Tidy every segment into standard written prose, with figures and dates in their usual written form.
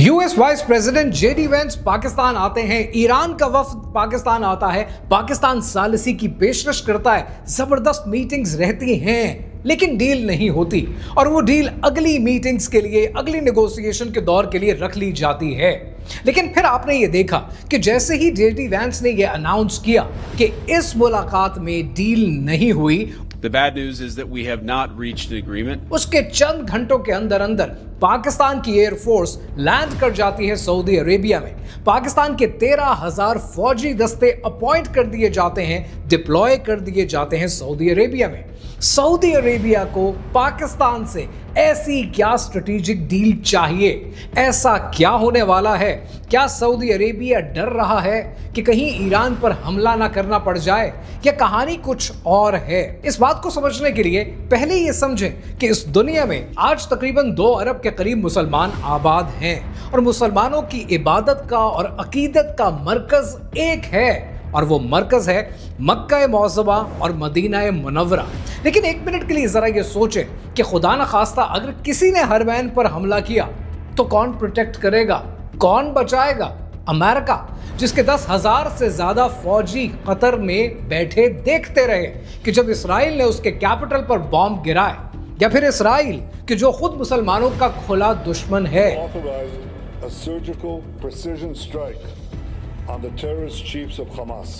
US vice president JD Vance Pakistan आते हैं, Iran का वफ्द पाकिस्तान आता है, पाकिस्तान सालिसी की पेशकश करता है, जबरदस्त मीटिंग्स रहती हैं लेकिन डील नहीं होती और वो डील अगली मीटिंग्स के लिए, अगली नेगोशिएशन के दौर के लिए रख ली जाती है। लेकिन फिर आपने ये देखा कि जैसे ही जेडी वेंस ने ये अनाउंस किया कि इस मुलाकात में डील नहीं हुई, The bad news is that we have not reached an agreement. उसके चंद घंटों के अंदर अंदर पाकिस्तान की एयरफोर्स लैंड कर जाती है सऊदी अरेबिया में। पाकिस्तान के 13,000 फौजी दस्ते अपॉइंट कर दिए जाते हैं, डिप्लॉय कर दिए जाते हैं सऊदी अरेबिया में। सऊदी अरेबिया को पाकिस्तान से ऐसी क्या स्ट्रेटेजिक डील चाहिए? ऐसा क्या होने वाला है? क्या सऊदी अरेबिया डर रहा है कि कहीं ईरान पर हमला ना करना पड़ जाए, या कहानी कुछ और है? इस बात को समझने के लिए पहले ये समझें कि इस दुनिया में आज तकरीबन 2 अरब के करीब मुसलमान आबाद हैं और मुसलमानों की इबादत का और अकीदत का मरकज एक है और वो मरकज है मक्का मुअज़्ज़मा और मदीना मुनव्वरा। लेकिन एक मिनट के लिए जरा ये सोचें कि खुदा न खास्ता अगर किसी ने हरमैन पर हमला किया तो कौन प्रोटेक्ट करेगा, कौन बचाएगा? अमेरिका, जिसके 10,000 से ज्यादा फौजी कतर में बैठे देखते रहे कि जब इसराइल ने उसके कैपिटल पर बॉम्ब गिराए, या फिर इसराइल कि जो खुद मुसलमानों का खुला दुश्मन है, on the terrorist chiefs of Hamas.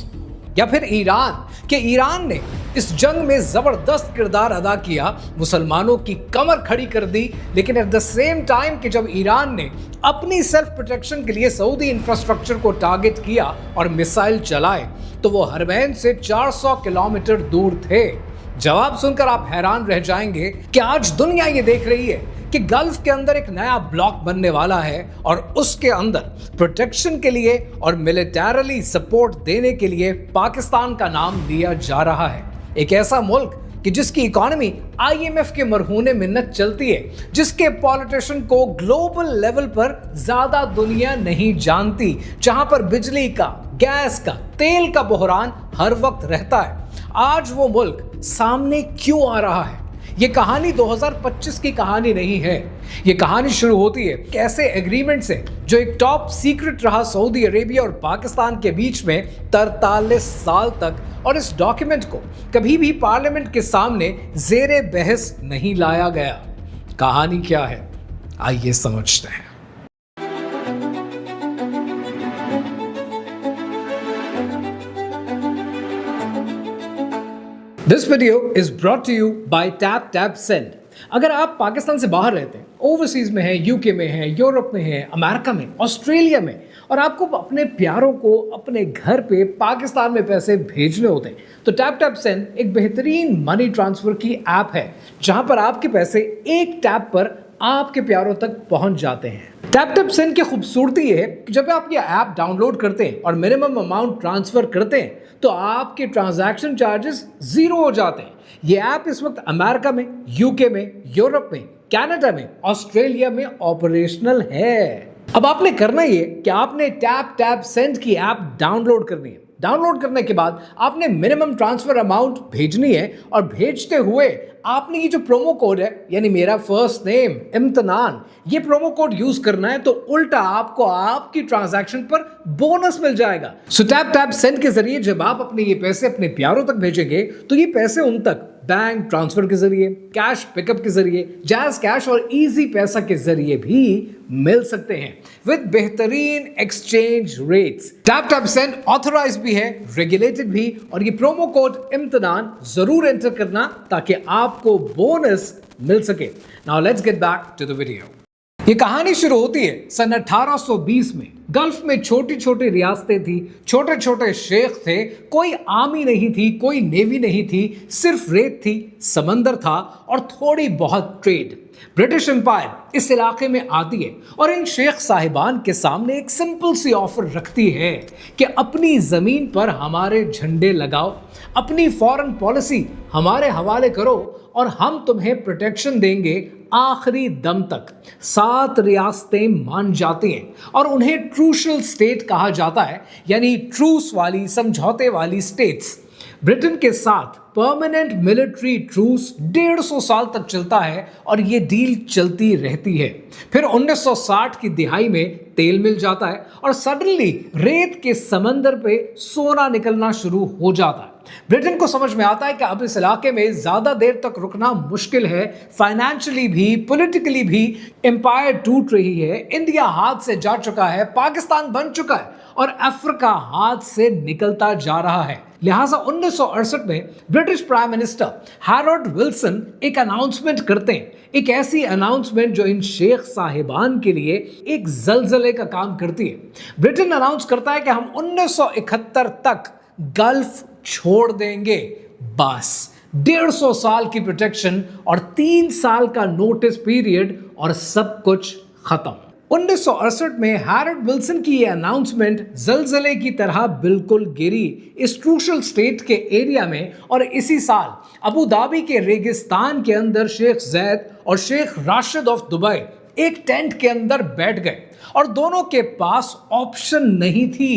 या फिर ईरान कि ईरान ने इस जंग में जबरदस्त किरदार अदा किया, मुसलमानों की कमर खड़ी कर दी, लेकिन एट द सेम टाइम कि जब ईरान ने अपनी सेल्फ प्रोटेक्शन के लिए सऊदी इंफ्रास्ट्रक्चर को टारगेट किया और मिसाइल चलाए तो वो हरमैन से 400 किलोमीटर दूर थे। जवाब सुनकर आप हैरान रह जाएंगे कि आज दुनिया ये देख रही है कि गल्फ के अंदर एक नया ब्लॉक बनने वाला है और उसके अंदर प्रोटेक्शन के लिए और मिलिटरीली सपोर्ट देने के लिए पाकिस्तान का नाम लिया जा रहा है। एक ऐसा मुल्क कि जिसकी इकोनॉमी IMF के मरहूने मिन्नत चलती है, जिसके पॉलिटिशियन को ग्लोबल लेवल पर ज्यादा दुनिया नहीं जानती, जहां पर बिजली का, गैस का, तेल का बहरान हर वक्त रहता है। आज वो मुल्क सामने क्यों आ रहा है? ये कहानी 2025 की कहानी नहीं है। ये कहानी शुरू होती है कैसे एग्रीमेंट से, जो एक टॉप सीक्रेट रहा सऊदी अरेबिया और पाकिस्तान के बीच में 43 साल तक, और इस डॉक्यूमेंट को कभी भी पार्लियामेंट के सामने ज़ेरे बहस नहीं लाया गया। कहानी क्या है, आइए समझते हैं। This video is brought to you by TapTapSend। अगर आप पाकिस्तान से बाहर रहते हैं, ओवरसीज में हैं, यूके में हैं, यूरोप में हैं, अमेरिका में, ऑस्ट्रेलिया में, और आपको अपने प्यारों को अपने घर पे पाकिस्तान में पैसे भेजने होते हैं, तो TapTapSend एक बेहतरीन मनी ट्रांसफ़र की ऐप है जहां पर आपके पैसे एक टैप पर आपके प्यारों तक पहुंच जाते हैं। TapTapSend की खूबसूरती है कि जब आप ये ऐप डाउनलोड करते हैं और मिनिमम अमाउंट ट्रांसफ़र करते हैं तो आपके ट्रांजैक्शन चार्जेस 0 हो जाते हैं। ये ऐप इस वक्त अमेरिका में, यूके में, यूरोप में, कनाडा में, ऑस्ट्रेलिया में ऑपरेशनल है। अब आपने करना ये कि आपने TapTapSend की ऐप डाउनलोड करनी है। डाउनलोड करने के बाद आपने मिनिमम ट्रांसफर अमाउंट भेजनी है और भेजते हुए आपने ये जो प्रोमो कोड है, यानी मेरा फर्स्ट नेम इम्तिनान, ये प्रोमो कोड यूज करना है, तो उल्टा आपको आपकी ट्रांजैक्शन पर बोनस मिल जाएगा। सो TapTapSend के जरिए जब आप अपने ये पैसे अपने प्यारों तक भेजेंगे तो ये पैसे उन तक बैंक ट्रांसफर के जरिए, कैश पिकअप के जरिए, जैज़ कैश और इजी पैसा के जरिए भी मिल सकते हैं विद बेहतरीन एक्सचेंज रेट्स। TapTapSend ऑथराइज्ड भी है, रेगुलेटेड भी, और ये प्रोमो कोड इम्तिनान जरूर एंटर करना ताकि आपको बोनस मिल सके। Now let's get back to the video. ये कहानी शुरू होती है सन 1820 में। गल्फ में छोटी छोटी रियासतें थी, छोटे छोटे शेख थे, कोई आर्मी नहीं थी, कोई नेवी नहीं थी, सिर्फ रेत थी, समंदर था और थोड़ी बहुत ट्रेड। ब्रिटिश एम्पायर इस इलाके में आती है और इन शेख साहिबान के सामने एक सिंपल सी ऑफर रखती है कि अपनी ज़मीन पर हमारे झंडे लगाओ, अपनी फॉरेन पॉलिसी हमारे हवाले करो और हम तुम्हें प्रोटेक्शन देंगे आखिरी दम तक। 7 रियासतें मान जाती हैं और उन्हें ट्रूशल स्टेट कहा जाता है, यानी ट्रूस वाली, समझौते वाली स्टेट्स। ब्रिटेन के साथ परमानेंट मिलिट्री ट्रूस 150 साल तक चलता है और ये डील चलती रहती है। फिर 1960 की दिहाई में तेल मिल जाता है और सडनली रेत के समंदर पे सोना निकलना शुरू हो जाता है। ब्रिटेन को समझ में आता है कि अब इस इलाके में ज्यादा देर तक रुकना मुश्किल है, फाइनेंशियली भी पॉलिटिकली भी एम्पायर टूट रही है, इंडिया हाथ से जा चुका है, पाकिस्तान बन चुका है और अफ्रीका हाथ से निकलता जा रहा है। लिहाजा 1968 में British prime minister Harold Wilson एक अनाउंसमेंट करते हैं, एक ऐसी अनाउंसमेंट जो इन शेख साहिबान के लिए एक जलजले का काम करती है। ब्रिटेन अनाउंस करता है कि हम 1971 तक गल्फ छोड़ देंगे, बस 150 साल की प्रोटेक्शन और 3 साल का नोटिस पीरियड और सब कुछ खत्म। 1968 में हैरोल्ड विल्सन की ये अनाउंसमेंट जलजले की तरह बिल्कुल गिरी इस क्रूशल स्टेट के एरिया में और इसी साल अबू धाबी के रेगिस्तान के अंदर शेख जैद और शेख राशिद ऑफ दुबई एक टेंट के अंदर बैठ गए और दोनों के पास ऑप्शन नहीं थी।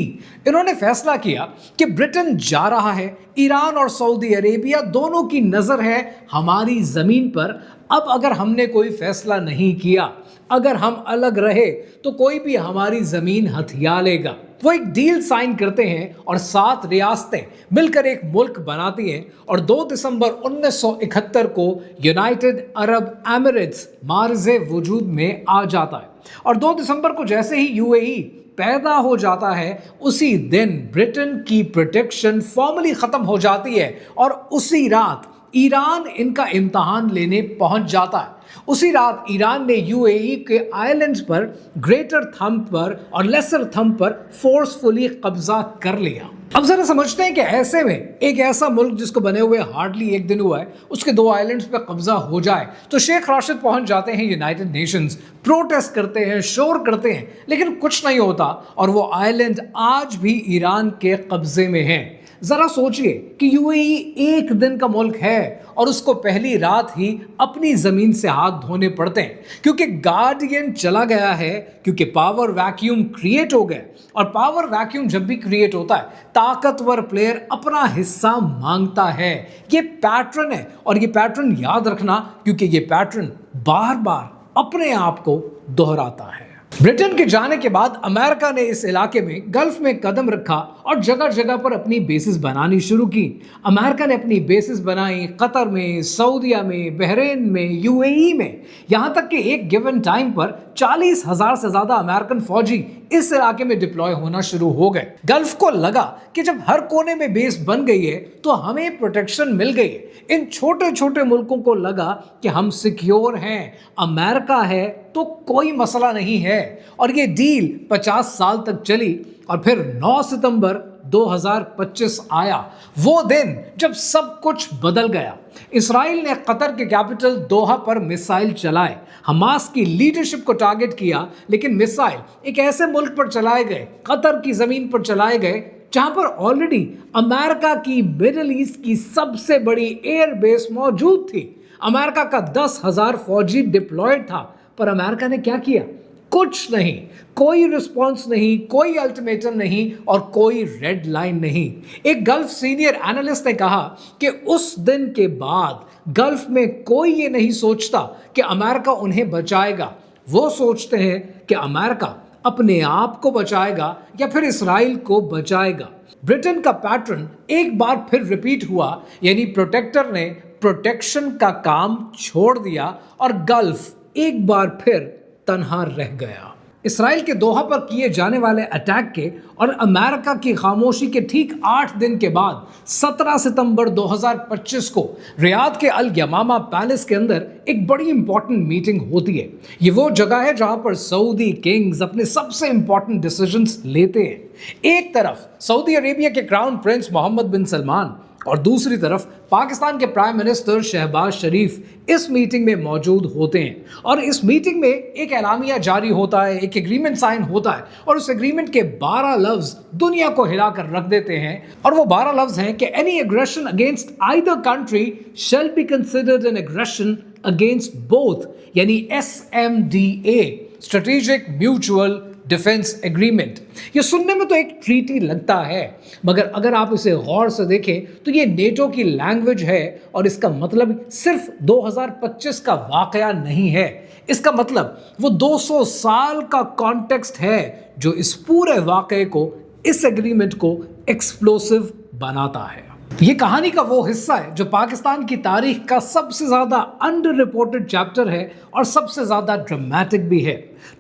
इन्होंने फैसला किया कि ब्रिटेन जा रहा है, ईरान और सऊदी अरेबिया दोनों की नजर है हमारी जमीन पर। अब अगर हमने कोई फैसला नहीं किया, अगर हम अलग रहे तो कोई भी हमारी जमीन हथिया लेगा। वो एक डील साइन करते हैं और 7 रियासतें मिलकर एक मुल्क बनाती हैं और 2 दिसंबर 1971 को यूनाइटेड अरब एमिरेट्स मार्ज़े वजूद में आ जाता है। और 2 दिसंबर को जैसे ही यूएई पैदा हो जाता है, उसी दिन ब्रिटेन की प्रोटेक्शन फॉर्मली खत्म हो जाती है और उसी रात ईरान इनका इम्तहान लेने पहुंच जाता है। उसी रात ईरान ने यूएई के आइलैंड्स पर ग्रेटर थंब पर और लेसर थंब पर फोर्सफुली कब्जा कर लिया। अब जरा समझते हैं कि ऐसे में एक ऐसा मुल्क जिसको बने हुए हार्डली 1 दिन हुआ है, उसके 2 आइलैंड्स पर कब्जा हो जाए तो शेख राशिद पहुंच जाते हैं यूनाइटेड नेशंस, प्रोटेस्ट करते हैं, शोर करते हैं, लेकिन कुछ नहीं होता और वो आइलैंड आज भी ईरान के कब्जे में है। जरा सोचिए कि यूएई 1 दिन का मुल्क है और उसको पहली रात ही अपनी जमीन से हाथ धोने पड़ते हैं क्योंकि गार्डियन चला गया है, क्योंकि पावर वैक्यूम क्रिएट हो गया। और पावर वैक्यूम जब भी क्रिएट होता है, ताकतवर प्लेयर अपना हिस्सा मांगता है। ये पैटर्न है और ये पैटर्न याद रखना, क्योंकि ये पैटर्न बार बार अपने आप को दोहराता है। ब्रिटेन के जाने के बाद अमेरिका ने इस इलाके में गल्फ में कदम रखा और जगह जगह पर अपनी बेसिस बनानी शुरू की। अमेरिका ने अपनी बेसिस बनाई कतर में, सऊदीया में, बहरीन में, यूएई में, यहाँ तक कि एक गिवन टाइम पर 40,000 से ज्यादा अमेरिकन फौजी इस इलाके में डिप्लॉय होना शुरू हो गए। गल्फ को लगा कि जब हर कोने में बेस बन गई है तो हमें प्रोटेक्शन मिल गई है। इन छोटे छोटे मुल्कों को लगा कि हम सिक्योर हैं, अमेरिका है तो कोई मसला नहीं है। और ये डील 50 साल तक चली और फिर 9 सितंबर 2025 आया, वो दिन जब सब कुछ बदल गया। इसराइल ने कतर के कैपिटल दोहा पर मिसाइल चलाए, हमास की लीडरशिप को टारगेट किया, लेकिन मिसाइल एक ऐसे मुल्क पर चलाए गए, कतर की जमीन पर चलाए गए जहां पर ऑलरेडी अमेरिका की मिडिल ईस्ट की सबसे बड़ी एयर बेस मौजूद थी। अमेरिका का 10,000 फौजी डिप्लॉयड था, पर अमेरिका ने क्या किया? कुछ नहीं, कोई रिस्पॉन्स नहीं, कोई अल्टीमेटम नहीं और कोई रेड लाइन नहीं। एक गल्फ सीनियर एनालिस्ट ने कहा कि उस दिन के बाद गल्फ में कोई ये नहीं सोचता कि अमेरिका उन्हें बचाएगा। वो सोचते हैं कि अमेरिका अपने आप को बचाएगा या फिर इसराइल को बचाएगा। ब्रिटेन का पैटर्न एक बार फिर रिपीट हुआ, यानी प्रोटेक्टर ने प्रोटेक्शन का काम छोड़ दिया और गल्फ एक बार फिर तन्हा रह गया। इसराइल के दोहा पर किए जाने वाले अटैक के और अमेरिका की खामोशी के ठीक 8 दिन के बाद 17 सितंबर 2025 को रियाद के अल यमामा पैलेस के अंदर एक बड़ी इंपॉर्टेंट मीटिंग होती है। ये वो जगह है जहां पर सऊदी किंग्स अपने सबसे इंपॉर्टेंट डिसीजंस लेते हैं। एक तरफ सऊदी अरेबिया के क्राउन प्रिंस मोहम्मद बिन सलमान और दूसरी तरफ पाकिस्तान के प्राइम मिनिस्टर शहबाज शरीफ इस मीटिंग में मौजूद होते हैं। और इस मीटिंग में एक एलामिया जारी होता है, एक एग्रीमेंट साइन होता है और उस एग्रीमेंट के 12 लफ्ज दुनिया को हिलाकर रख देते हैं। और वो 12 लफ्ज हैं कि any aggression against either country shall be considered an aggression against both, यानी SMDA, strategic mutual defence agreement. ये सुनने में तो एक ट्रीटी लगता है, मगर अगर आप इसे गौर से देखें तो ये नेटो की लैंग्वेज है और इसका मतलब सिर्फ 2025 का वाकया नहीं है। इसका मतलब वो 200 साल का कॉन्टेक्स्ट है जो इस पूरे वाकये को, इस एग्रीमेंट को एक्सप्लोसिव बनाता है। ये कहानी का वो हिस्सा है जो पाकिस्तान की तारीख का सबसे ज्यादा अंडर रिपोर्टेड चैप्टर है और सबसे ज्यादा ड्रामेटिक भी है।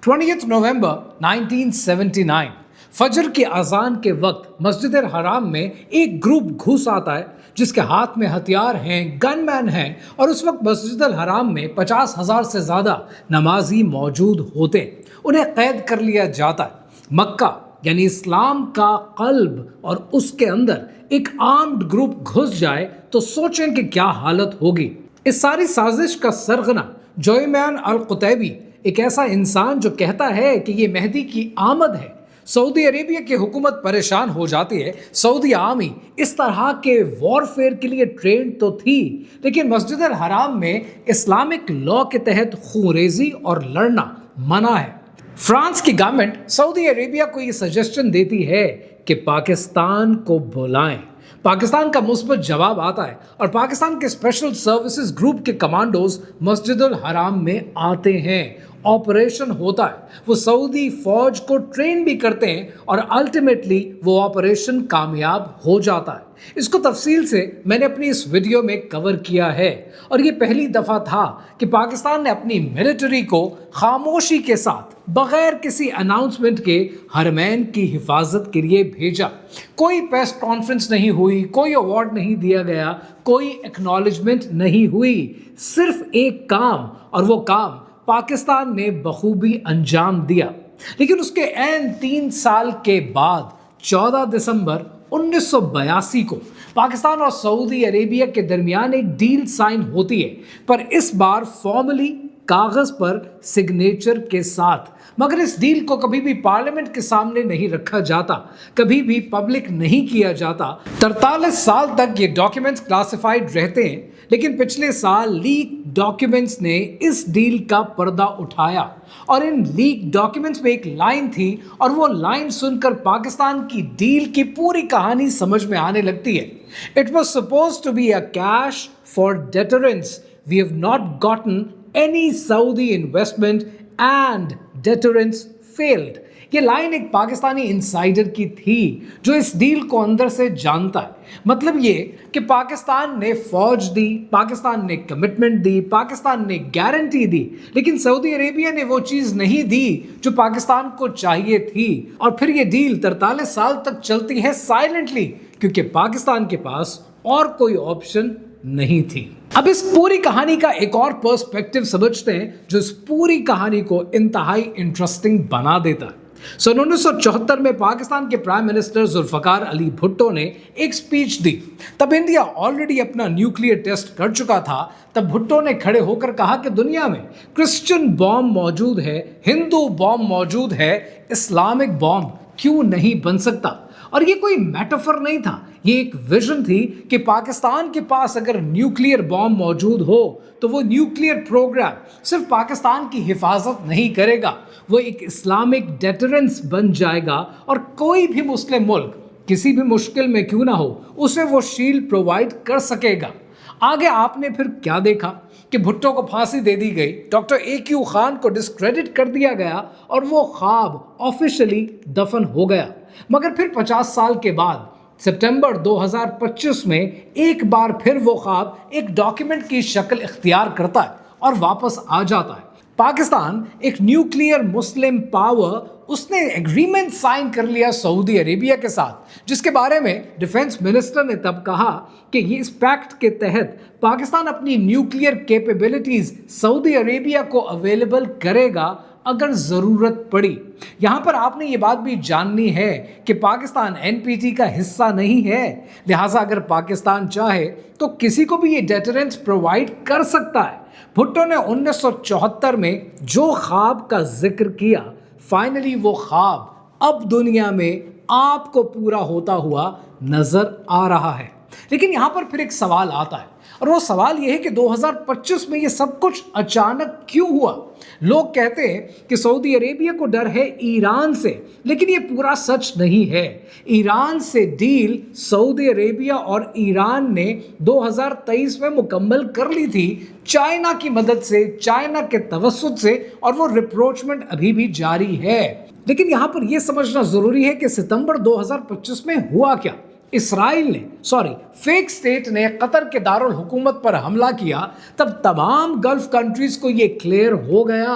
20 नवंबर 1979 फजर की अजान के वक्त मस्जिद हराम में एक ग्रुप घुस आता है जिसके हाथ में हथियार हैं, गनमैन हैं, और उस वक्त मस्जिद हराम में 50,000 से ज़्यादा नमाजी मौजूद होते हैं। उन्हें कैद कर लिया जाता है। मक्का यानी इस्लाम का कल्ब और उसके अंदर एक आर्म्ड ग्रुप घुस जाए तो सोचें कि क्या हालत होगी। इस सारी साजिश का सरगना जोइमान अल-कुतैबी, एक ऐसा इंसान जो कहता है कि ये मेहदी की आमद है। सऊदी अरेबिया की हुकूमत परेशान हो जाती है। सऊदी आर्मी इस तरह के वॉरफेयर के लिए ट्रेंड तो थी, लेकिन मस्जिद अल हराम में इस्लामिक लॉ के तहत खूनरेजी और लड़ना मना है। फ्रांस की गवर्नमेंट सऊदी अरेबिया को ये सजेशन देती है कि पाकिस्तान को बुलाएं। पाकिस्तान का मुस्बत जवाब आता है और पाकिस्तान के स्पेशल सर्विसेज ग्रुप के कमांडोज मस्जिद अल हराम में आते हैं। ऑपरेशन होता है, वो सऊदी फौज को ट्रेन भी करते हैं और अल्टीमेटली वो ऑपरेशन कामयाब हो जाता है। इसको तफसील से मैंने अपनी इस वीडियो में कवर किया है और ये पहली दफ़ा था कि पाकिस्तान ने अपनी मिलिट्री को खामोशी के साथ बगैर किसी अनाउंसमेंट के हरमैन की हिफाजत के लिए भेजा। कोई प्रेस कॉन्फ्रेंस नहीं हुई, कोई अवार्ड नहीं दिया गया, कोई एक्नॉलेजमेंट नहीं हुई, सिर्फ एक काम, और वो काम पाकिस्तान ने बखूबी अंजाम दिया। लेकिन उसके ऐन 3 साल के बाद 14 दिसंबर 1982 को पाकिस्तान और सऊदी अरेबिया के दरमियान एक डील साइन होती है, पर इस बार फॉर्मली कागज पर सिग्नेचर के साथ। मगर इस डील को कभी भी पार्लियामेंट के सामने नहीं रखा जाता, कभी भी पब्लिक नहीं किया जाता। 43 साल तक ये डॉक्यूमेंट्स क्लासिफाइड रहते हैं, लेकिन पिछले साल लीक डॉक्यूमेंट्स ने इस डील का पर्दा उठाया और इन लीक डॉक्यूमेंट्स में एक लाइन थी और वो लाइन सुनकर पाकिस्तान की डील की पूरी कहानी समझ में आने लगती है। It was supposed to be a cash for deterrence. We have not gotten any Saudi investment and deterrence failed. ये लाइन एक पाकिस्तानी इंसाइडर की थी जो इस डील को अंदर से जानता है। मतलब ये कि पाकिस्तान ने फौज दी, पाकिस्तान ने कमिटमेंट दी, पाकिस्तान ने गारंटी दी, लेकिन सऊदी अरेबिया ने वो चीज़ नहीं दी जो पाकिस्तान को चाहिए थी। और फिर ये डील 43 साल तक चलती है साइलेंटली, क्योंकि पाकिस्तान के पास और कोई ऑप्शन नहीं थी। अब इस पूरी कहानी का एक और पर्सपेक्टिव समझते हैं जो इस पूरी कहानी को इंतहाई इंटरेस्टिंग बना देता है। सन 1974 में पाकिस्तान के प्राइम मिनिस्टर जुल्फकार अली भुट्टो ने एक स्पीच दी। तब इंडिया ऑलरेडी अपना न्यूक्लियर टेस्ट कर चुका था। तब भुट्टो ने खड़े होकर कहा कि दुनिया में क्रिश्चियन बॉम्ब मौजूद है, हिंदू बॉम्ब मौजूद है, इस्लामिक बॉम्ब क्यों नहीं बन सकता। और ये कोई मेटाफर नहीं था, ये एक विजन थी कि पाकिस्तान के पास अगर न्यूक्लियर बॉम्ब मौजूद हो तो वो न्यूक्लियर प्रोग्राम सिर्फ पाकिस्तान की हिफाजत नहीं करेगा, वो एक इस्लामिक डेटरेंस बन जाएगा और कोई भी मुस्लिम मुल्क किसी भी मुश्किल में क्यों ना हो उसे वो शील्ड प्रोवाइड कर सकेगा। आगे आपने फिर क्या देखा कि भुट्टो को फांसी दे दी गई, डॉक्टर AQ खान को डिस्क्रेडिट कर दिया गया और वो ख्वाब ऑफिशियली दफन हो गया। मगर फिर 50 साल के बाद सितंबर 2025 में एक बार फिर वो ख्वाब एक डॉक्यूमेंट की शक्ल इख्तियार करता है और वापस आ जाता है। पाकिस्तान एक न्यूक्लियर मुस्लिम पावर, उसने एग्रीमेंट साइन कर लिया सऊदी अरेबिया के साथ, जिसके बारे में डिफेंस मिनिस्टर ने तब कहा कि ये इस पैक्ट के तहत पाकिस्तान अपनी न्यूक्लियर कैपेबिलिटीज सऊदी अरेबिया को अवेलेबल करेगा अगर ज़रूरत पड़ी। यहाँ पर आपने ये बात भी जाननी है कि पाकिस्तान NPT का हिस्सा नहीं है, लिहाजा अगर पाकिस्तान चाहे तो किसी को भी ये डेटरेंस प्रोवाइड कर सकता है। भुट्टो ने 1974 में जो ख्वाब का जिक्र किया, फाइनली वो ख्वाब अब दुनिया में आपको पूरा होता हुआ नजर आ रहा है। लेकिन यहाँ पर फिर एक सवाल आता है, और वो सवाल ये है कि 2025 में ये सब कुछ अचानक क्यों हुआ। लोग कहते हैं कि सऊदी अरेबिया को डर है ईरान से, लेकिन ये पूरा सच नहीं है। ईरान से डील सऊदी अरेबिया और ईरान ने 2023 में मुकम्मल कर ली थी, चाइना की मदद से, चाइना के तवस्सुत से, और वो रिप्रोचमेंट अभी भी जारी है। लेकिन यहाँ पर यह समझना जरूरी है कि सितंबर 2025 में हुआ क्या। फेक स्टेट ने कतर के दारुल हुकूमत पर हमला किया, तब तमाम गल्फ कंट्रीज को यह क्लियर हो गया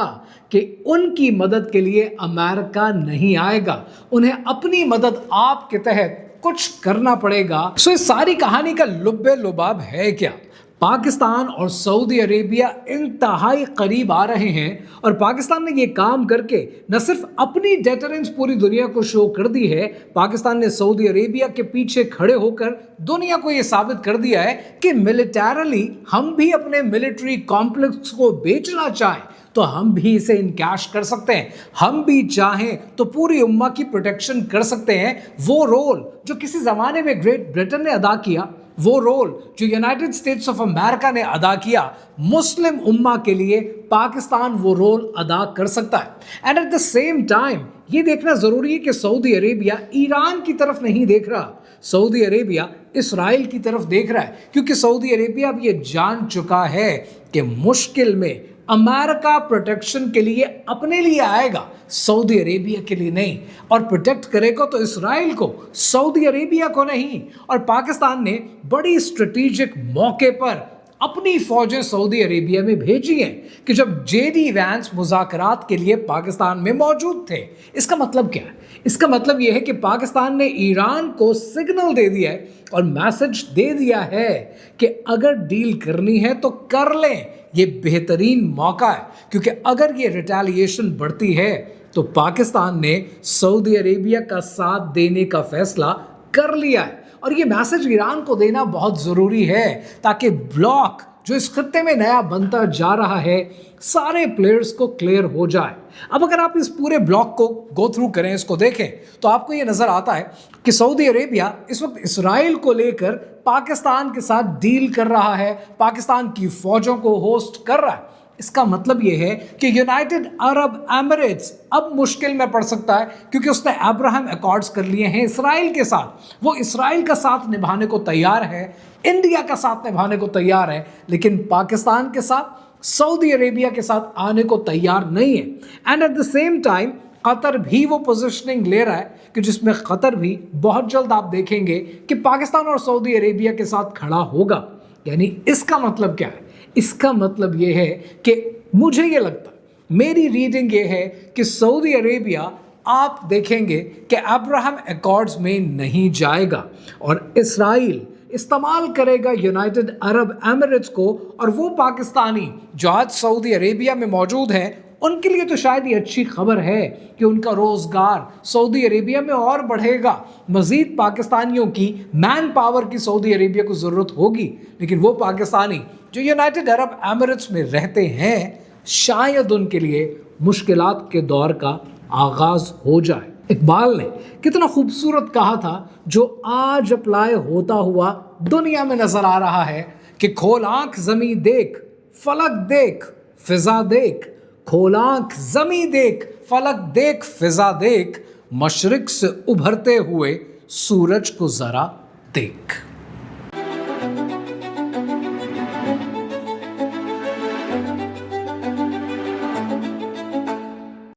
कि उनकी मदद के लिए अमेरिका नहीं आएगा, उन्हें अपनी मदद आपके तहत कुछ करना पड़ेगा। इस सारी कहानी का लुब्बे लुबाब है क्या? पाकिस्तान और सऊदी अरेबिया इंतहाई करीब आ रहे हैं, और पाकिस्तान ने ये काम करके न सिर्फ अपनी डेटरेंस पूरी दुनिया को शो कर दी है, पाकिस्तान ने सऊदी अरेबिया के पीछे खड़े होकर दुनिया को ये साबित कर दिया है कि मिलिटरली हम भी अपने मिलिट्री कॉम्प्लेक्स को बेचना चाहें तो हम भी इसे इनकैश कर सकते हैं, हम भी चाहें तो पूरी उम्मा की प्रोटेक्शन कर सकते हैं। वो रोल जो किसी ज़माने में ग्रेट ब्रिटेन ने अदा किया, वो रोल जो यूनाइटेड स्टेट्स ऑफ अमेरिका ने अदा किया मुस्लिम उम्मा के लिए, पाकिस्तान वो रोल अदा कर सकता है। And at the same time ये देखना ज़रूरी है कि सऊदी अरेबिया ईरान की तरफ नहीं देख रहा, सऊदी अरेबिया इसराइल की तरफ देख रहा है, क्योंकि सऊदी अरेबिया अब ये जान चुका है कि मुश्किल में अमेरिका प्रोटेक्शन के लिए अपने लिए आएगा, सऊदी अरेबिया के लिए नहीं, और प्रोटेक्ट करेगा तो इसराइल को, सऊदी अरेबिया को नहीं। और पाकिस्तान ने बड़ी स्ट्रेटेजिक मौके पर अपनी फौजें सऊदी अरेबिया में भेजी हैं कि जब जेडी वैंस मुज़ाकरात के लिए पाकिस्तान में मौजूद थे। इसका मतलब क्या है? इसका मतलब यह है कि पाकिस्तान ने ईरान को सिग्नल दे दिया है और मैसेज दे दिया है कि अगर डील करनी है तो कर लें, ये बेहतरीन मौका है, क्योंकि अगर ये रिटेलिएशन बढ़ती है तो पाकिस्तान ने सऊदी अरेबिया का साथ देने का फैसला कर लिया है। और ये मैसेज ईरान को देना बहुत ज़रूरी है ताकि ब्लॉक जो इस खत्ते में नया बनता जा रहा है, सारे प्लेयर्स को क्लियर हो जाए। अब अगर आप इस पूरे ब्लॉक को गो थ्रू करें, इसको देखें, तो आपको ये नज़र आता है कि सऊदी अरेबिया इस वक्त इसराइल को लेकर पाकिस्तान के साथ डील कर रहा है, पाकिस्तान की फ़ौजों को होस्ट कर रहा है। इसका मतलब ये है कि यूनाइटेड अरब एमिरेट्स अब मुश्किल में पड़ सकता है, क्योंकि उसने अब्राहम अकॉर्ड्स कर लिए हैं इसराइल के साथ। वो इसराइल का साथ निभाने को तैयार है, इंडिया का साथ निभाने को तैयार है, लेकिन पाकिस्तान के साथ, सऊदी अरेबिया के साथ आने को तैयार नहीं है। And at the same time Qatar भी वो पोजीशनिंग ले रहा है कि जिसमें कतर भी बहुत जल्द आप देखेंगे कि पाकिस्तान और सऊदी अरेबिया के साथ खड़ा होगा। यानी इसका मतलब क्या है? इसका मतलब ये है कि मुझे ये लगता है, मेरी रीडिंग ये है कि सऊदी अरेबिया आप देखेंगे कि अब्राहम अकॉर्ड्स में नहीं जाएगा और इसराइल इस्तेमाल करेगा यूनाइटेड अरब एमिरेट्स को, और वो पाकिस्तानी जो आज सऊदी अरेबिया में मौजूद हैं उनके लिए तो शायद ये अच्छी खबर है कि उनका रोज़गार सऊदी अरेबिया में और बढ़ेगा। मज़ीद पाकिस्तानियों की मैन पावर की सऊदी अरेबिया को ज़रूरत होगी, लेकिन वो पाकिस्तानी जो यूनाइटेड अरब एमिरेट्स में रहते हैं, शायद उनके लिए मुश्किलात के दौर का आगाज़ हो जाए। इकबाल ने कितना खूबसूरत कहा था, जो आज अप्लाई होता हुआ दुनिया में नज़र आ रहा है कि खोल आँख ज़मीं देख, फलक देख, फिज़ा देख, खोल आँख ज़मीं देख, फलक देख, फिज़ा देख, मशरिक से उभरते हुए सूरज को ज़रा देख।